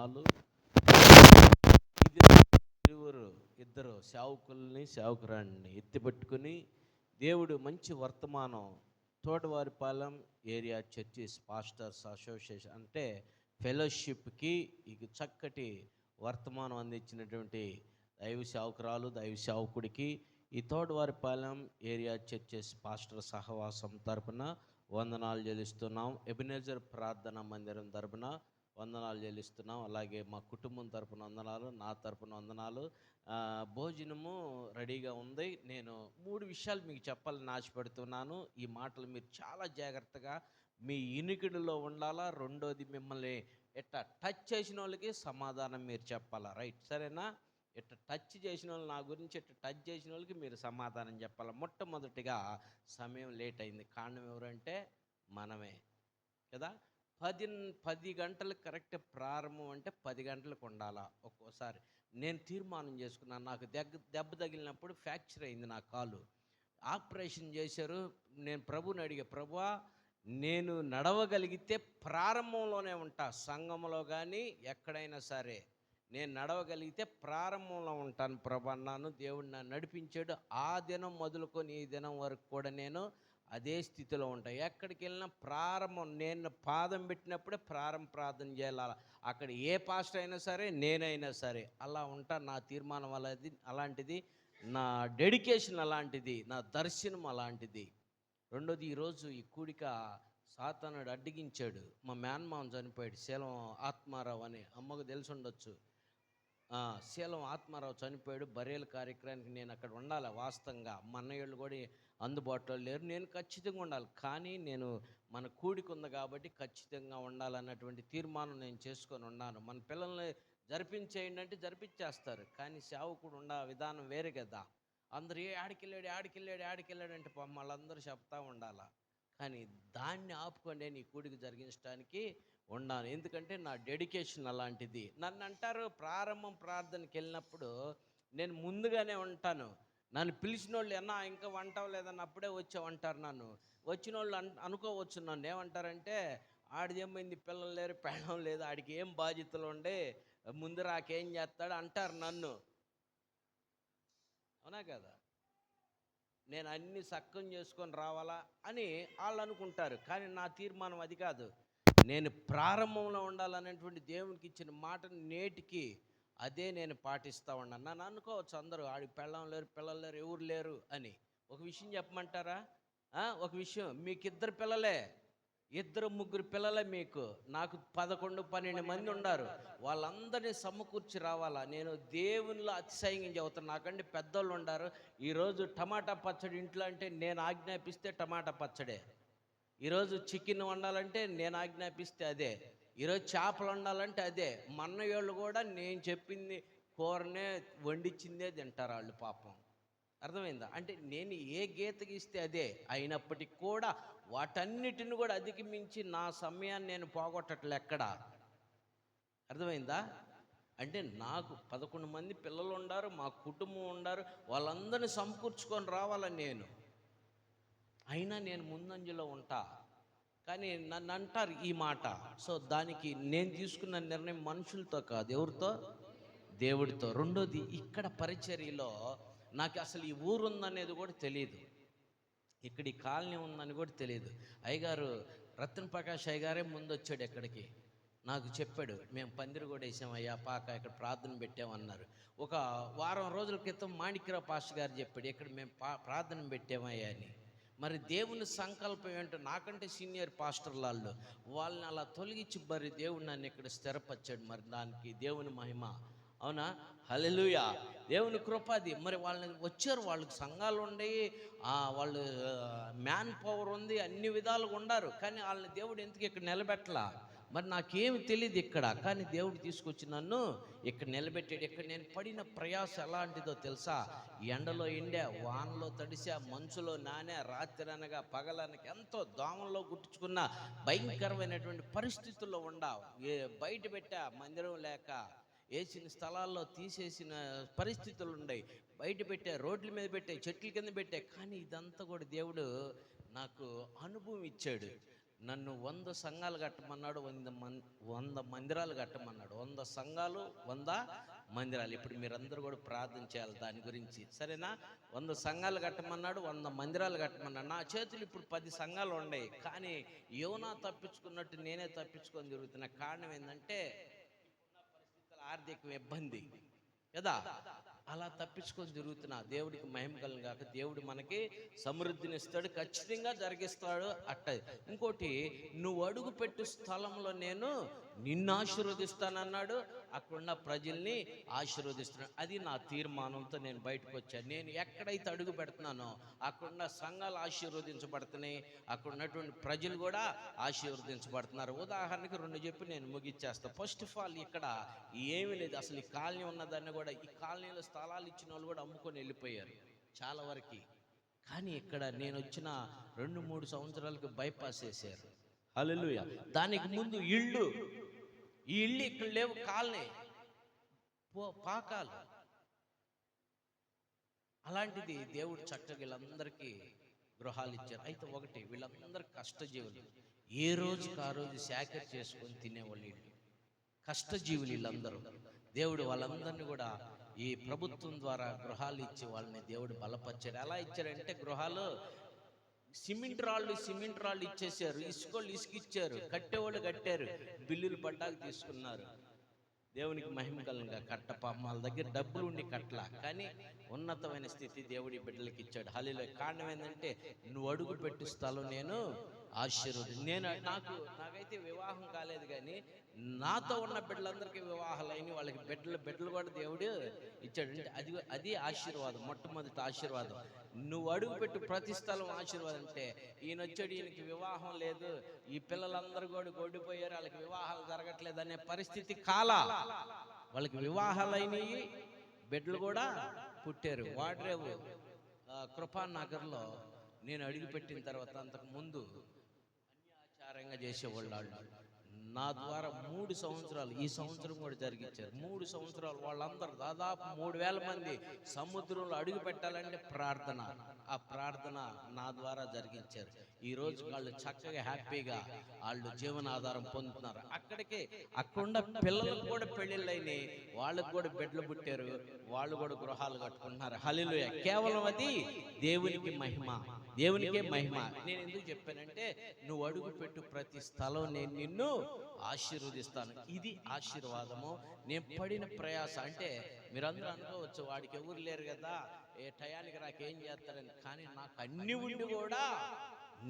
వందనాలు. ఇద్దరు సేవకుల్ని సేవకురాన్ని ఎత్తిపెట్టుకుని దేవుడు మంచి వర్తమానం Thotavaripalem area churches pastors association అంటే ఫెలోషిప్కి ఇక చక్కటి వర్తమానం అందించినటువంటి దైవ సేవకురాలు దైవ సేవకుడికి ఈ తోటవారిపాలెం ఏరియా చర్చెస్ పాస్టర్ సహవాసం తరపున వందనాలు చెల్లిస్తున్నాం. ఎబినేజర్ ప్రార్థన మందిరం తరపున వందనాలు చెల్లిస్తున్నాం. అలాగే మా కుటుంబం తరపున వందనాలు, నా తరపున వందనాలు. భోజనము రెడీగా ఉంది. నేను 3 విషయాలు మీకు చెప్పాలని ఆశపడుతున్నాను. ఈ మాటలు మీరు చాలా జాగ్రత్తగా మీ ఇనికిడిలో ఉండాలా. రెండోది, మిమ్మల్ని ఇట్లా టచ్ చేసిన వాళ్ళకి సమాధానం మీరు చెప్పాలా. రైట్, సరేనా? ఇట్లా టచ్ చేసిన వాళ్ళు, నా గురించి ఇట్లా టచ్ చేసిన వాళ్ళకి మీరు సమాధానం చెప్పాలి. మొట్టమొదటిగా సమయం లేట్ అయింది. కారణం ఎవరంటే మనమే కదా. 10 గంటలకు కరెక్ట్ ప్రారంభం అంటే 10 గంటలకు ఉండాలా. ఒక్కోసారి నేను తీర్మానం చేసుకున్నాను. నాకు దెబ్బ తగిలినప్పుడు ఫ్రాక్చర్ అయింది నా కాలు. ఆపరేషన్ చేశారు. నేను ప్రభుని అడిగా, ప్రభువా నేను నడవగలిగితే ప్రారంభంలోనే ఉంటా, సంఘంలో కానీ ఎక్కడైనా సరే నేను నడవగలిగితే ప్రారంభంలో ఉంటాను ప్రభు అన్నాను. దేవుడు నన్ను నడిపించాడు. ఆ దినం మొదలుకొని ఈ దినం వరకు కూడా నేను అదే స్థితిలో ఉంటాను. ఎక్కడికి వెళ్ళినా ప్రారంభం, నేను పాదం పెట్టినప్పుడే ప్రార్థన చేయాలి. అక్కడ ఏ పాస్టర్ అయినా సరే, నేనైనా సరే అలా ఉంటా. నా తీర్మానం అలాంటిది, నా డెడికేషన్ అలాంటిది, నా దర్శనం అలాంటిది. రెండోది, ఈరోజు ఈ కూడిక సాతానుడు అడ్డగించాడు. మా మేనమామ చనిపోయాడు, శీలం ఆత్మారావు అని, అమ్మకు తెలిసి ఉండొచ్చు. శీలం ఆత్మారావు చనిపోయాడు. బరేల కార్యక్రమానికి నేను అక్కడ ఉండాలి. వాస్తవంగా మా అన్నయ్యళ్ళు కూడా అందుబాటులో లేరు. నేను ఖచ్చితంగా ఉండాలి. కానీ నేను మన కూడిక ఉంది కాబట్టి ఖచ్చితంగా ఉండాలన్నటువంటి తీర్మానం నేను చేసుకొని ఉన్నాను. మన పిల్లల్ని జరిపించేయండి అంటే జరిపించేస్తారు, కానీ సేవకుడు ఉండ విధానం వేరే కదా. అందరూ ఆడికెళ్ళాడు అంటే వాళ్ళందరూ చెప్తా ఉండాలా. కానీ దాన్ని ఆపుకొని నీ కూడిక జరిగించడానికి ఉన్నాను. ఎందుకంటే నా డెడికేషన్ అలాంటిది. నన్ను అంటారు, ప్రార్థనకి వెళ్ళినప్పుడు నేను ముందుగానే ఉంటాను. నన్ను పిలిచిన వాళ్ళు ఇంకా వంటావు లేదన్న అప్పుడే వచ్చావంటారు. నన్ను వచ్చిన వాళ్ళు అనుకోవచ్చు, నన్ను ఏమంటారంటే, ఆడిదేమైంది, పిల్లలు లేరు, పెళ్ళం లేదు, ఆడికి ఏం బాధ్యతలు ఉండే, ముందు రాకేం చేస్తాడు అంటారు నన్ను. అవునా కదా? నేను అన్ని సక్కం చేసుకొని రావాలా అని వాళ్ళు అనుకుంటారు. కానీ నా తీర్మానం అది కాదు. నేను ప్రారంభంలో ఉండాలనేటువంటి దేవునికి ఇచ్చిన మాటను నేటికి అదే నేను పాటిస్తూ ఉన్నాను. నన్ను అనుకోవచ్చు అందరూ, ఆడికి పెళ్ళం లేరు, పిల్లలు లేరు, ఎవరు లేరు అని. ఒక విషయం చెప్పమంటారా? ఒక విషయం, మీకు 2 పిల్లలే, 2-3 పిల్లలే మీకు. నాకు 11-12 మంది ఉన్నారు. వాళ్ళందరినీ సమకూర్చి రావాలా. నేను దేవునిలో అతిశయంగా చెబుతాను. నాకంటే పెద్దోళ్ళు ఉన్నారు. ఈరోజు టమాటా పచ్చడి ఇంట్లో అంటే నేను ఆజ్ఞాపిస్తే టమాటా పచ్చడే. ఈరోజు చికెన్ వండాలంటే నేను ఆజ్ఞాపిస్తే అదే. ఈరోజు చేపలు వండాలంటే అదే. మన్నయోళ్ళు కూడా నేను చెప్పింది కూరనే వండించిందే తింటారు వాళ్ళు, పాపం. అర్థమైందా? అంటే నేను ఏ గీత గీస్తే అదే. అయినప్పటికీ కూడా వాటన్నిటిని కూడా అధిగమించి నా సమయాన్ని నేను పోగొట్టట్లే ఎక్కడా. అర్థమైందా? అంటే నాకు 11 మంది పిల్లలు ఉన్నారు, మా కుటుంబం ఉన్నారు, వాళ్ళందరినీ సమకూర్చుకొని రావాలని నేను. అయినా నేను ముందంజలో ఉంటా. కానీ నన్ను అంటారు ఈ మాట. సో దానికి నేను తీసుకున్న నిర్ణయం మనుషులతో కాదు, ఎవరితో? దేవుడితో. రెండోది, ఇక్కడ పరిచర్యలో నాకు అసలు ఈ ఊరు ఉందనేది కూడా తెలియదు, ఇక్కడ ఈ కాలనీ ఉందని కూడా తెలియదు. అయ్యగారు రత్న ప్రకాష్ అయ్యగారే ముందు వచ్చాడు ఎక్కడికి, నాకు చెప్పాడు, మేము పందిరి కూడా వేసామయ్యా, పాక ఇక్కడ ప్రార్థన పెట్టామన్నారు. ఒక వారం రోజుల క్రితం మాణిక్యరావు పాస్టర్ గారు చెప్పాడు, ఇక్కడ మేము ప్రార్థన పెట్టామయ్యా అని. మరి దేవుని సంకల్పం ఏంటో, నాకంటే సీనియర్ పాస్టర్ వాళ్ళని అలా తొలగించి మరి దేవుడు నన్ను ఇక్కడ స్థిరపరిచాడు. మరి దానికి దేవుని మహిమ. అవునా? హల్లెలూయా. దేవుని కృపది. మరి వాళ్ళని వచ్చారు, వాళ్ళకి సంఘాలు ఉండయి, వాళ్ళు మ్యాన్ పవర్ ఉంది, అన్ని విధాలుగా ఉండారు. కానీ వాళ్ళని దేవుడు ఎందుకు ఇక్కడ నిలబెట్టలా? మరి నాకేమి తెలియదు ఇక్కడ, కానీ దేవుడు తీసుకొచ్చి నన్ను ఇక్కడ నిలబెట్టాడు. ఇక్కడ నేను పడిన ప్రయాస ఎలాంటిదో తెలుసా? ఎండలో ఎండా, వానలో తడిసా, మంచులో నానే, రాత్రి అనగా పగలనగా ఎంతో దోమల్లో గుట్టించుకున్న భయంకరమైనటువంటి పరిస్థితుల్లో బయట పెట్టా, మందిరం లేక వేసిన స్థలాల్లో తీసేసిన పరిస్థితులు ఉన్నాయి. బయట పెట్టా, రోడ్ల మీద పెట్టాయి, చెట్ల కింద పెట్టా. కానీ ఇదంతా కూడా దేవుడు నాకు అనుభవం ఇచ్చాడు. నన్ను 100 సంఘాలు కట్టమన్నాడు, 100 మందిరాలు కట్టమన్నాడు. 100 సంఘాలు, 100 మందిరాలు. ఇప్పుడు మీరందరూ కూడా ప్రార్థన చేయాలి దాని గురించి, సరేనా? 100 సంఘాలు కట్టమన్నాడు, 100 మందిరాలు కట్టమన్నాడు. నా చేతులు ఇప్పుడు 10 సంఘాలు ఉన్నాయి, కానీ యోనా తప్పించుకున్నట్టు నేనే తప్పించుకొని తిరుగుతున్నా. కారణం ఏంటంటే పరిస్థితుల ఆర్థిక ఇబ్బంది కదా, అలా తప్పించుకొని తిరుగుతున్నా. దేవుడికి మహిమ కలుగును గాక. దేవుడు మనకి సమృద్ధిని ఇస్తాడు, ఖచ్చితంగా జరిగిస్తాడు. అట్ట ఇంకోటి, నువ్వు అడుగు పెట్టు స్థలంలో నేను నిన్ను ఆశీర్వదిస్తానన్నాడు. అక్కడున్న ప్రజల్ని ఆశీర్వదిస్తున్నాడు. అది నా తీర్మానంతో నేను బయటకు వచ్చాను. నేను ఎక్కడైతే అడుగు పెడుతున్నానో అక్కడున్న సంఘాలు ఆశీర్వదించబడుతున్నాయి, అక్కడ ఉన్నటువంటి ప్రజలు కూడా ఆశీర్వదించబడుతున్నారు. ఉదాహరణకి 2 చెప్పి నేను ముగిచ్చేస్తాను. ఫస్ట్ ఆఫ్ ఆల్, ఇక్కడ ఏమీ లేదు అసలు. ఈ కాలనీ ఉన్నదాన్ని కూడా, ఈ కాలనీలో స్థలాలు ఇచ్చిన వాళ్ళు కూడా అమ్ముకొని వెళ్ళిపోయారు చాలా వరకు. కానీ ఇక్కడ నేను వచ్చిన 2-3 సంవత్సరాలకు బైపాస్ చేశారు. హల్లెలూయా. దానికి ముందు ఇళ్ళు, ఈ ఇళ్ళు ఇక్కడ లేవు, కాలనీ పాకాలు. అలాంటిది దేవుడు చక్కగా వీళ్ళందరికీ గృహాలు ఇచ్చారు. అయితే ఒకటి, వీళ్ళందరూ కష్టజీవులు, ఏ రోజుకి ఆ రోజు సేకరి చేసుకొని తినేవాళ్ళు. వీళ్ళు కష్టజీవులు వీళ్ళందరూ. దేవుడు వాళ్ళందరినీ కూడా ఈ ప్రభుత్వం ద్వారా గృహాలు ఇచ్చి వాళ్ళని దేవుడు బలపరిచాడు. ఎలా ఇచ్చారంటే, గృహాలు సిమెంట్ రాళ్ళు ఇచ్చేసారు, ఇసుకోళ్ళు ఇసుకిచ్చారు, కట్టేవాళ్ళు కట్టారు, బిల్లులు పడ్డాకు తీసుకున్నారు. దేవునికి మహిమ కలుగుగా. వాళ్ళ దగ్గర డబ్బులు ఉండి కట్టలా, కానీ ఉన్నతమైన స్థితి దేవుడి బిడ్డలకి ఇచ్చాడు. హల్లెలూయా. కారణం ఏంటంటే, నువ్వు అడుగు పెట్టు స్థలం నేను నాకైతే వివాహం కాలేదు, కానీ నాతో ఉన్న బిడ్డలందరికీ వివాహాలు అయిన వాళ్ళకి బిడ్డలు కూడా దేవుడు ఇచ్చాడు. అంటే అది ఆశీర్వాదం, మొట్టమొదటి ఆశీర్వాదం. నువ్వు అడుగు పెట్టు ప్రతి స్థలం ఆశీర్వాదం. అంటే ఈయన వచ్చాడు, ఈయనకి వివాహం లేదు, ఈ పిల్లలందరూ కూడా గొడ్డిపోయారు, వాళ్ళకి వివాహాలు జరగట్లేదు అనే పరిస్థితి కాలా. వాళ్ళకి వివాహాలు అయినాయి, బిడ్డలు కూడా పుట్టారు. వాడ్రేవు కృపానగర్లో నేను అడుగుపెట్టిన తర్వాత, అంతకు ముందు అన్యాచారంగా చేసేవాళ్ళు. నా ద్వారా 3 సంవత్సరాలు, ఈ సంవత్సరం కూడా జరిగించారు. 3 సంవత్సరాలు వాళ్ళందరూ దాదాపు 3000 మంది సముద్రంలో అడుగు పెట్టాలంటే ప్రార్థన, ఆ ప్రార్థన నా ద్వారా జరిగించారు. ఈ రోజు వాళ్ళు చక్కగా హ్యాపీగా వాళ్ళు జీవనాధారం పొందుతున్నారు. అక్కడున్న పిల్లలకు కూడా పెళ్ళిళ్ళు అయినాయి, వాళ్ళకు కూడా బిడ్డలు పుట్టారు, వాళ్ళు కూడా గృహాలు కట్టుకుంటున్నారు. హల్లెలూయా. కేవలం అది దేవునికి మహిమ, దేవునికే మహిమ. నేను ఎందుకు చెప్పానంటే, నువ్వు అడుగు పెట్టు ప్రతి స్థలం నేను నిన్ను ఆశీర్వదిస్తాను. ఇది ఆశీర్వాదము. నేను పడిన ప్రయాస అంటే, మీరందరూ అనుకోవచ్చు, వాడికి ఎవరు లేరు కదా, ఏ టయానికి నాకేం చేస్తారని. కానీ నాకు అన్ని ఉండి కూడా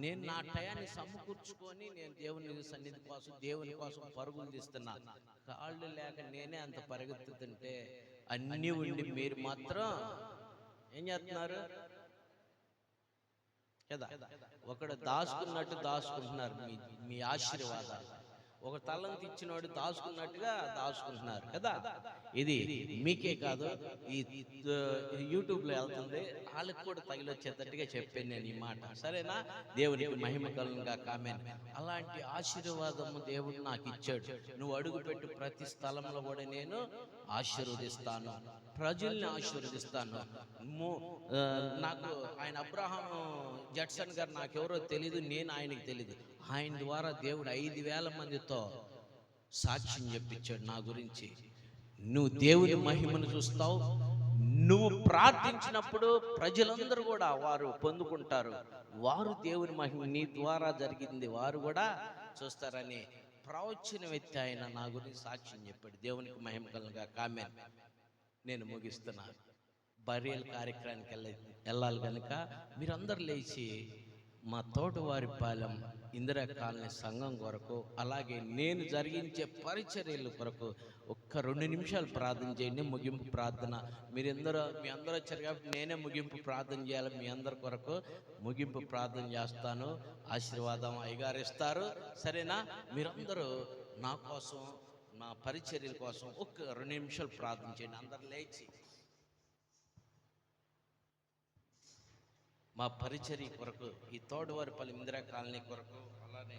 నేను నా టయాన్ని సమకూర్చుకొని నేను దేవుని సన్నిధి కోసం, దేవుని కోసం పరుగులు తీస్తున్నా. కాళ్ళు లేక నేనే అంత పరిగెత్తుతుంటే, అన్ని ఉండి మీరు మాత్రం ఏం చేస్తున్నారు కదా? ఒకడు దాచుకున్నట్టు దాచుకుంటున్నారు మీ ఆశీర్వాదాలు. ఒక తలంత ఇచ్చినోడు దాచుకున్నట్టుగా దాచుకుంటున్నారు కదా. ఇది మీకే కాదు, ఈ యూట్యూబ్లో వెళ్తుంది, వాళ్ళకి కూడా తగిలొచ్చేటట్టుగా చెప్పాను నేను ఈ మాట, సరేనా? దేవునికి మహిమ కలుగుగా. కామెంట్. అలాంటి ఆశీర్వాదము దేవుడు నాకు ఇచ్చాడు. నువ్వు అడుగుపెట్టు ప్రతి స్థలంలో కూడా నేను ఆశీర్వదిస్తాను, ప్రజల్ని ఆశీర్వదిస్తాను. నాకు ఆయన అబ్రహాం జడ్సన్ గారు నాకెవరో తెలీదు, నేను ఆయనకి తెలీదు. ఆయన ద్వారా దేవుడు 5000 మందితో సాక్ష్యం చెప్పించాడు నా గురించి. నువ్వు దేవుని మహిమను చూస్తావు, నువ్వు ప్రార్థించినప్పుడు ప్రజలందరూ కూడా వారు పొందుకుంటారు, వారు దేవుని మహిమ నీ ద్వారా జరిగింది వారు కూడా చూస్తారని ప్రవచన వ్యక్తి ఆయన నా గురించి సాక్ష్యం చెప్పాడు. దేవునికి మహిమ కలుగుగా. కామెంట్. నేను ముగిస్తున్నాను. బరియల్ కార్యక్రమానికి వెళ్ళాలి కనుక మీరందరూ లేచి మా తోటవారిపాలెం ఇందిరా కాలనీ సంఘం కొరకు, అలాగే నేను జరిగించే పరిచర్యల కొరకు ఒక్క 2 నిమిషాలు ప్రార్థన చేయండి. ముగింపు ప్రార్థన. మీ అందరూ వచ్చారు కాబట్టి నేనే ముగింపు ప్రార్థన చేయాలి. మీ అందరి కొరకు ముగింపు ప్రార్థన చేస్తాను. ఆశీర్వాదం అయ్యగారు ఇస్తారు, సరేనా? మీరందరూ నా కోసం, నా పరిచర్యల కోసం ఒక్క 2 నిమిషాలు ప్రార్థన చేయండి. అందరు లేచి మా పరిచర్య కొరకు, ఈ తోటవారిపల్లి ఇందిరా కాలనీ కొరకు, అలానే